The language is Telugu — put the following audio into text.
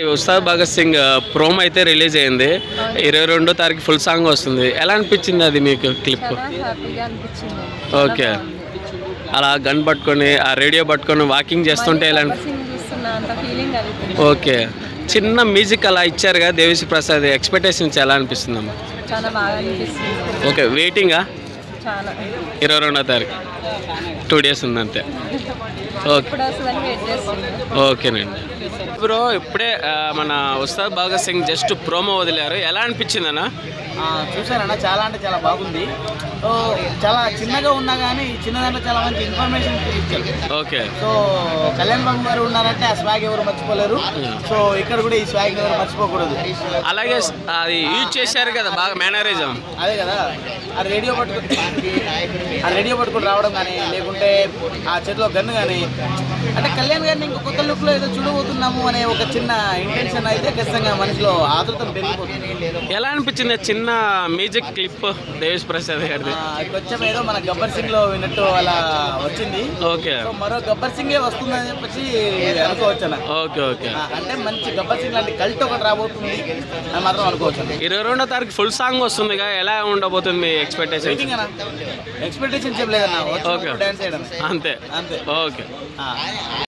ఉస్తాద్ భగత్ సింగ్ ప్రోమో అయితే రిలీజ్ అయింది. 22వ తారీఖు ఫుల్ సాంగ్ వస్తుంది. ఎలా అనిపించింది అది మీకు క్లిప్? హ్యాపీగా అనిపించింది. ఓకే, అలా గన్ పట్టుకొని ఆ రేడియో పట్టుకొని వాకింగ్ చేస్తుంటే ఎలా ఓకే, చిన్న మ్యూజిక్ అలా ఇచ్చారు కదా దేవిశ్రీ ప్రసాద్, ఎక్స్పెక్టేషన్స్ ఎలా అనిపిస్తుందమ్మా? చాలా బాగా అనిపిస్తుంది. ఓకే, వెయిటింగా చాలా 22వ తారీఖు 2 days ఉందంతే. ఓకే, ఓకేనండి. బ్రో ఇప్పుడే మన ఉస్తాద్ భగత్ సింగ్ జస్ట్ ప్రోమో వదిలారు, ఎలా అనిపించింది అన్న? చూసారన్న, చాలా అంటే చాలా బాగుంది. చాలా చిన్నగా ఉన్నా కానీ చిన్న దాంట్లో చాలా మంచి ఇన్ఫర్మేషన్ ఇచ్చారు. ఓకే, సో కళ్యాణ్ బాబు గారు ఉన్నారంటే ఆ స్వాగ్ ఎవరు మర్చిపోలేరు. సో ఇక్కడ కూడా ఈ స్వాగ్ ఎవరు మర్చిపోకూడదు. అలాగే అది యూజ్ చేశారు కదా బాగా మేనరిజం. అదే కదా, ఆ రేడియో పట్టుకుని రావడం కానీ, లేకుంటే ఆ చేతిలో గన్ను కానీ, అంటే కళ్యాణ్ గారిని ఇంకో కొత్త లుక్లో ఏదో చూడబోతున్నాము అనే ఒక చిన్న ఇంటెన్షన్ అయితే ఖచ్చితంగా మనసులో ఆతృత పెరిగిపోతుంది. ఎలా అనిపించింది చిన్న మ్యూజిక్ క్లిప్ దేవిశ్రీ ప్రసాద్ గారిది? కొంచెం ఏదో మన గబ్బర్ సింగ్ లో విన్నట్టు అలా వచ్చింది. ఓకే, మరో గబ్బర్ సింగే వస్తుందని చెప్పేసి అనుకోవచ్చు అన్న. ఓకే ఓకే, అంటే మంచి గబ్బర్ సింగ్ లాంటి కల్ట్ ఒకటి రాబోతుంది అని మాత్రం అనుకోవచ్చు. 22వ తారీఖు ఫుల్ సాంగ్ వస్తుందిగా, ఎలా ఉండబోతుంది మీ ఎక్స్పెక్టేషన్? ఎక్స్పెక్టేషన్ చెప్పలేదన్నా, ఓకే, డాన్స్ చేయడం అంతే అంతే. ఓకే.